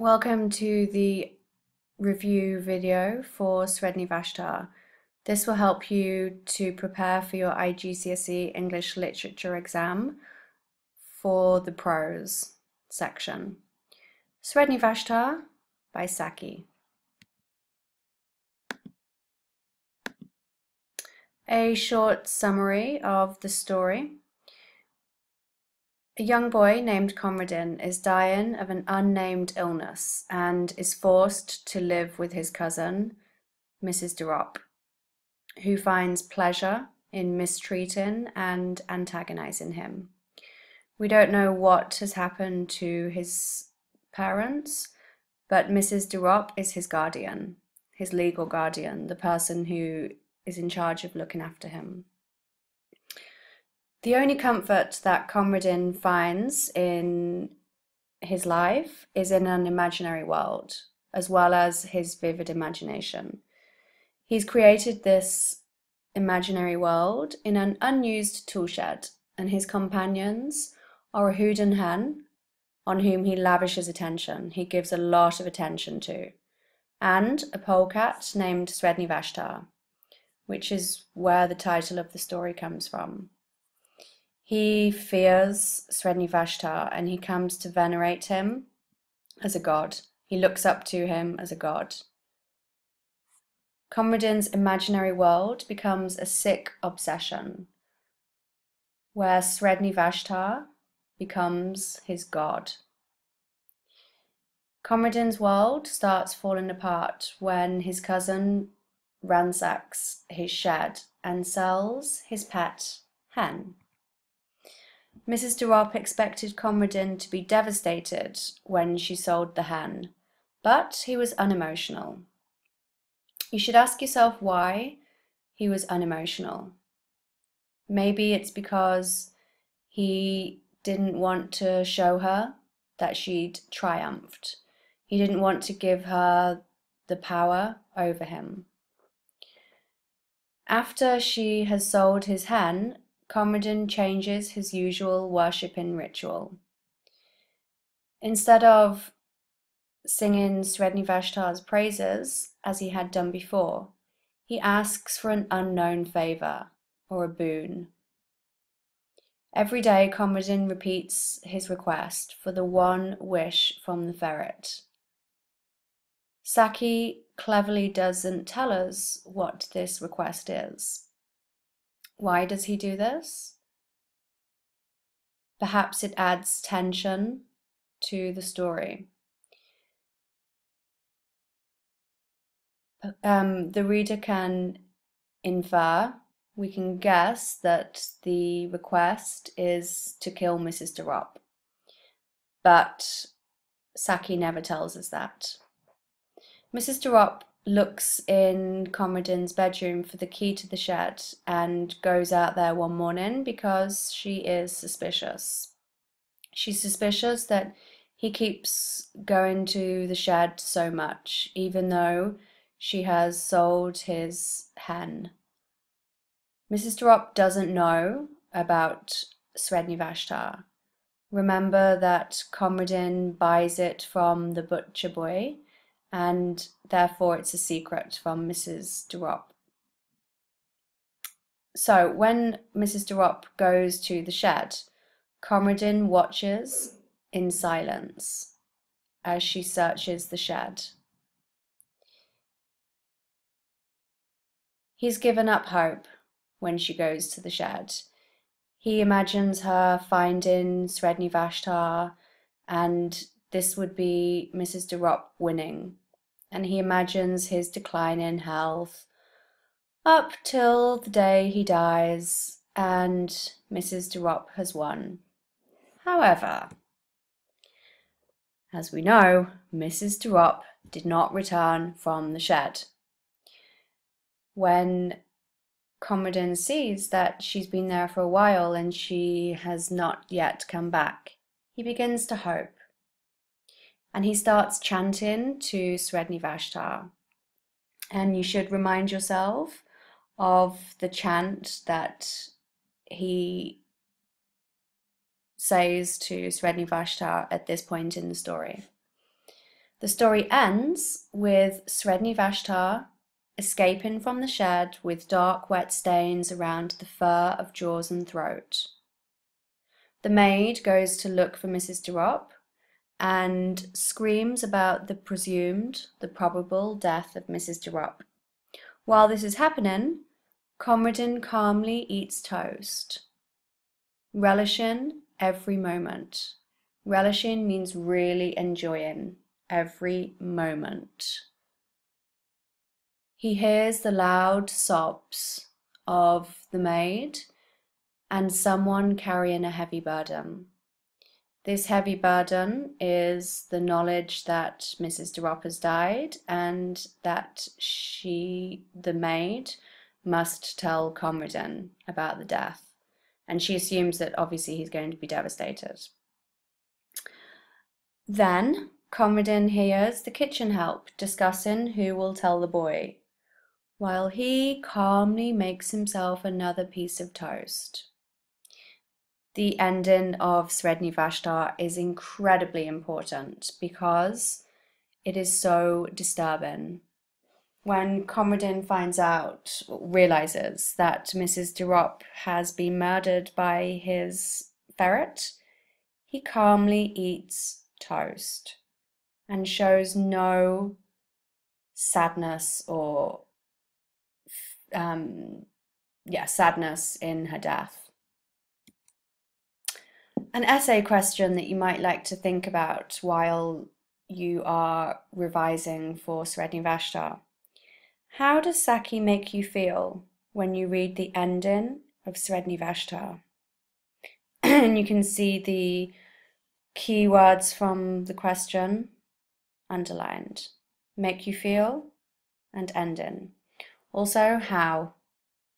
Welcome to the review video for Sredni Vashtar. This will help you to prepare for your IGCSE English Literature exam for the prose section. Sredni Vashtar by Saki. A short summary of the story. A young boy named Conradin is dying of an unnamed illness and is forced to live with his cousin, Mrs. Durop, who finds pleasure in mistreating and antagonizing him. We don't know what has happened to his parents, but Mrs. Durop is his guardian, his legal guardian, the person who is in charge of looking after him. The only comfort that Conradin finds in his life is in an imaginary world, as well as his vivid imagination. He's created this imaginary world in an unused toolshed, and his companions are a hoot and hen on whom he lavishes attention. He gives a lot of attention to, and a polecat named Sredni Vashtar, which is where the title of the story comes from. He fears Sredni Vashtar and he comes to venerate him as a god. He looks up to him as a god. Conradin's imaginary world becomes a sick obsession, where Sredni Vashtar becomes his god. Conradin's world starts falling apart when his cousin ransacks his shed and sells his pet hen. Mrs. Durop expected Conradin to be devastated when she sold the hen, but he was unemotional. You should ask yourself why he was unemotional. Maybe it's because he didn't want to show her that she'd triumphed. He didn't want to give her the power over him. After she has sold his hen, Conradin changes his usual worshipping ritual. Instead of singing Sredni Vashtar's praises, as he had done before, he asks for an unknown favour, or a boon. Every day Conradin repeats his request for the one wish from the ferret. Saki cleverly doesn't tell us what this request is. Why does he do this? Perhaps it adds tension to the story. The reader can infer, we can guess that the request is to kill Mrs. Durop, but Saki never tells us that. Mrs. Durop looks in Conradin's bedroom for the key to the shed and goes out there one morning because she is suspicious. She's suspicious that he keeps going to the shed so much, even though she has sold his hen. Mrs. Durop doesn't know about Sredni Vashtar. Remember that Conradin buys it from the butcher boy, and therefore it's a secret from Mrs. Durop. So when Mrs. Durop goes to the shed, Conradin watches in silence as she searches the shed. He's given up hope when she goes to the shed. He imagines her finding Sredni Vashtar, and this would be Mrs. Durop winning. And he imagines his decline in health up till the day he dies and Mrs. Durop has won. However, as we know, Mrs. Durop did not return from the shed. When Conradin sees that she's been there for a while and she has not yet come back, he begins to hope. And he starts chanting to Sredni Vashtar. And you should remind yourself of the chant that he says to Sredni Vashtar at this point in the story. The story ends with Sredni Vashtar escaping from the shed with dark wet stains around the fur of jaws and throat. The maid goes to look for Mrs. de Ropp and screams about the probable death of Mrs. de Ropp. While this is happening, Conradin calmly eats toast, relishing every moment. Relishing means really enjoying every moment. He hears the loud sobs of the maid and someone carrying a heavy burden. This heavy burden is the knowledge that Mrs. de Ropp has died and that she, the maid, must tell Conradin about the death. And she assumes that obviously he's going to be devastated. Then Conradin hears the kitchen help discussing who will tell the boy, while he calmly makes himself another piece of toast. The ending of Sredni Vashtar is incredibly important because it is so disturbing. When Conradin realizes that Mrs. de Ropp has been murdered by his ferret, he calmly eats toast and shows no sadness or sadness in her death. An essay question that you might like to think about while you are revising for Sredni Vashtar. How does Saki make you feel when you read the ending of Sredni Vashtar? And you can see the key words from the question underlined. Make you feel and ending. Also, how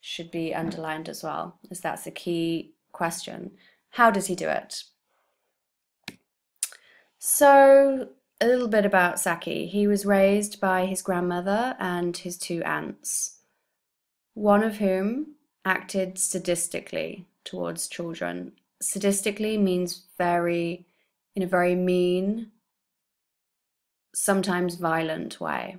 should be underlined as well, as that's a key question. How does he do it? So, a little bit about Saki. He was raised by his grandmother and his two aunts, one of whom acted sadistically towards children. Sadistically means in a very mean, sometimes violent way.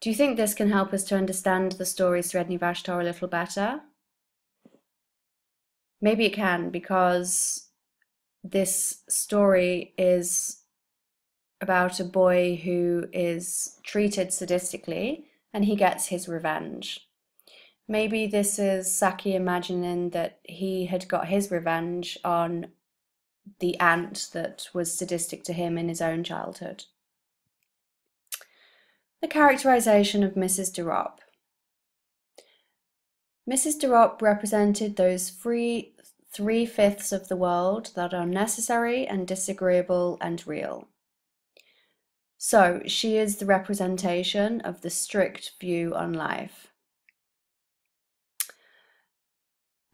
Do you think this can help us to understand the story Sredni Vashtar a little better? Maybe it can, because this story is about a boy who is treated sadistically and he gets his revenge. Maybe this is Saki imagining that he had got his revenge on the aunt that was sadistic to him in his own childhood. The characterization of Mrs. de Ropp. Mrs. de Ropp represented those three-fifths of the world that are necessary and disagreeable and real. So she is the representation of the strict view on life.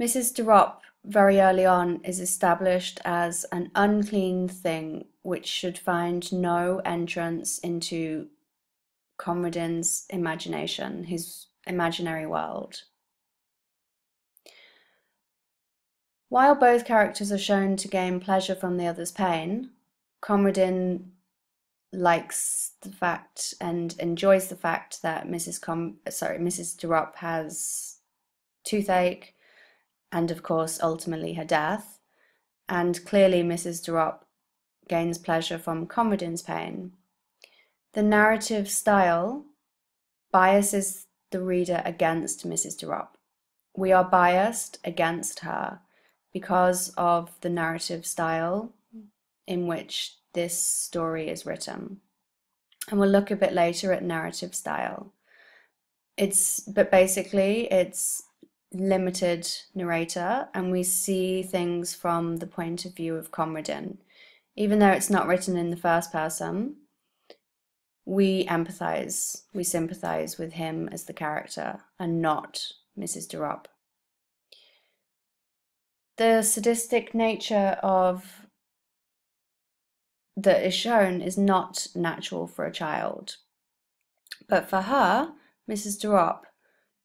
Mrs. de Ropp very early on is established as an unclean thing which should find no entrance into Conradin's imagination, his imaginary world. While both characters are shown to gain pleasure from the other's pain, Conradin likes the fact and enjoys the fact that Mrs. de Ropp has toothache and of course ultimately her death, and clearly Mrs. de Ropp gains pleasure from Conradin's pain. The narrative style biases the reader against Mrs. de Ropp. We are biased against her because of the narrative style in which this story is written. And we'll look a bit later at narrative style. But basically it's limited narrator, and we see things from the point of view of Conradin. Even though it's not written in the first person, we empathize, we sympathize with him as the character and not Mrs. de Ropp. The sadistic nature that is shown is not natural for a child. But for her, Mrs. de Ropp,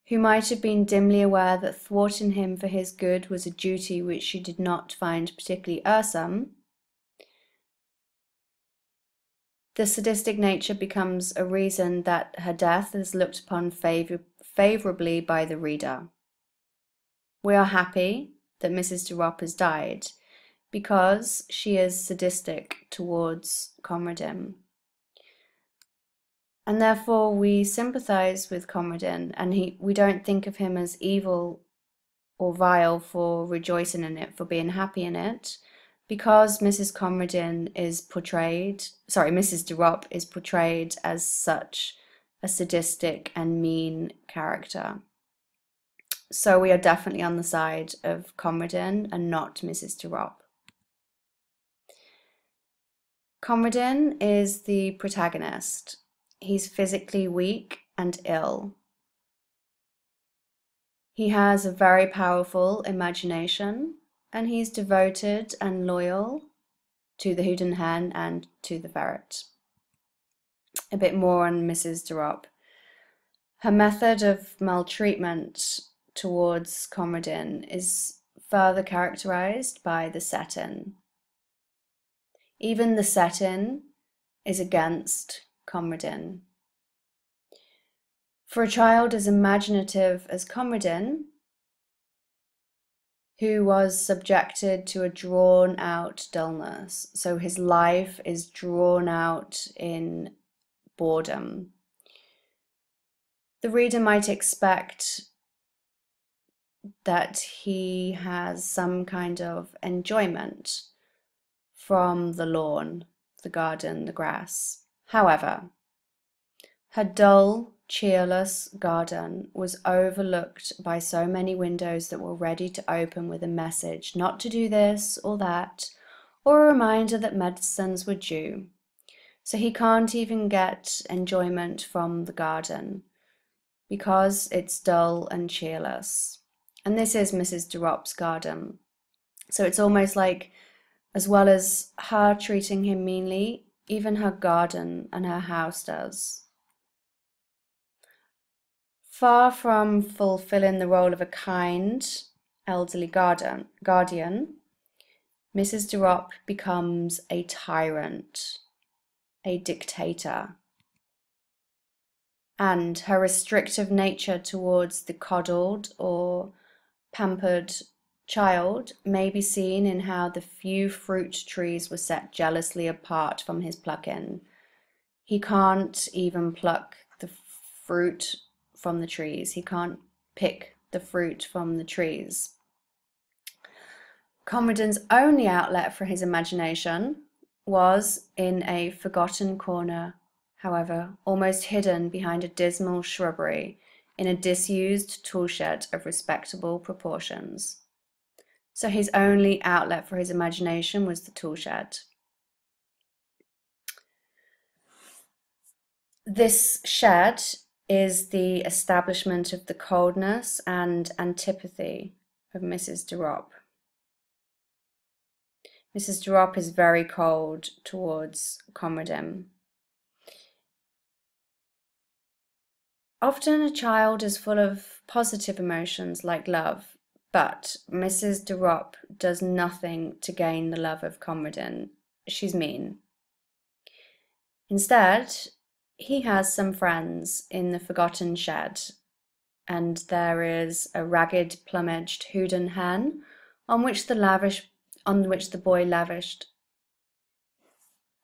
who might have been dimly aware that thwarting him for his good was a duty which she did not find particularly irksome, The sadistic nature becomes a reason that her death is looked upon favourably by the reader. We are happy that Mrs. de Ropp has died because she is sadistic towards Conradin. And therefore we sympathise with Conradin, and we don't think of him as evil or vile for rejoicing in it, for being happy in it, because Mrs. de Ropp is portrayed as such a sadistic and mean character. So we are definitely on the side of Conradin and not Mrs. de Ropp. Conradin is the protagonist. He's physically weak and ill. He has a very powerful imagination, and he's devoted and loyal to the Houdan hen and to the ferret. A bit more on Mrs. de Ropp. Her method of maltreatment towards Conradin is further characterized by the setting. Even the setting is against Conradin. For a child as imaginative as Conradin, who was subjected to a drawn-out dullness, so his life is drawn out in boredom, the reader might expect that he has some kind of enjoyment from the lawn, the garden, the grass. However, her dull, cheerless garden was overlooked by so many windows that were ready to open with a message not to do this or that, or a reminder that medicines were due. So he can't even get enjoyment from the garden because it's dull and cheerless. And this is Mrs. de Ropp's garden. So it's almost like, as well as her treating him meanly, even her garden and her house does. Far from fulfilling the role of a kind, elderly guardian, Mrs. de Ropp becomes a tyrant, a dictator. And her restrictive nature towards the coddled or pampered child may be seen in how the few fruit trees were set jealously apart from his plucking. He can't even pluck the fruit from the trees. He can't pick the fruit from the trees. Conradin's only outlet for his imagination was in a forgotten corner, however, almost hidden behind a dismal shrubbery in a disused toolshed of respectable proportions. So his only outlet for his imagination was the toolshed. This shed is the establishment of the coldness and antipathy of Mrs. de Ropp. Mrs. de Ropp is very cold towards Conradin. Often a child is full of positive emotions like love, but Mrs. de Ropp does nothing to gain the love of Conradin. She's mean. Instead, he has some friends in the forgotten shed, and there is a ragged, plumaged Houdan hen on which the boy lavished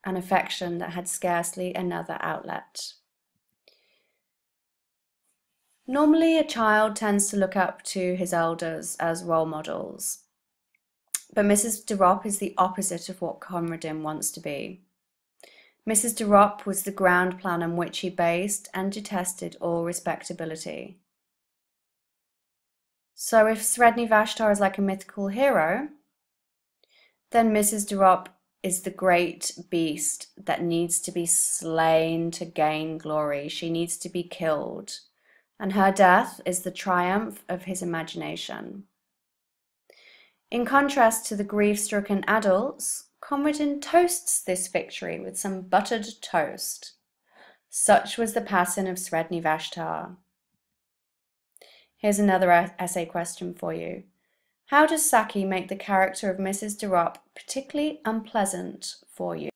an affection that had scarcely another outlet. Normally, a child tends to look up to his elders as role models, but Mrs. de Ropp is the opposite of what Conradin wants to be. Mrs. de Ropp was the ground plan on which he based and detested all respectability. So if Sredni Vashtar is like a mythical hero, then Mrs. de Ropp is the great beast that needs to be slain to gain glory. She needs to be killed. And her death is the triumph of his imagination. In contrast to the grief-stricken adults, Conradin toasts this victory with some buttered toast. Such was the passing of Sredni Vashtar. Here's another essay question for you. How does Saki make the character of Mrs. de Ropp particularly unpleasant for you?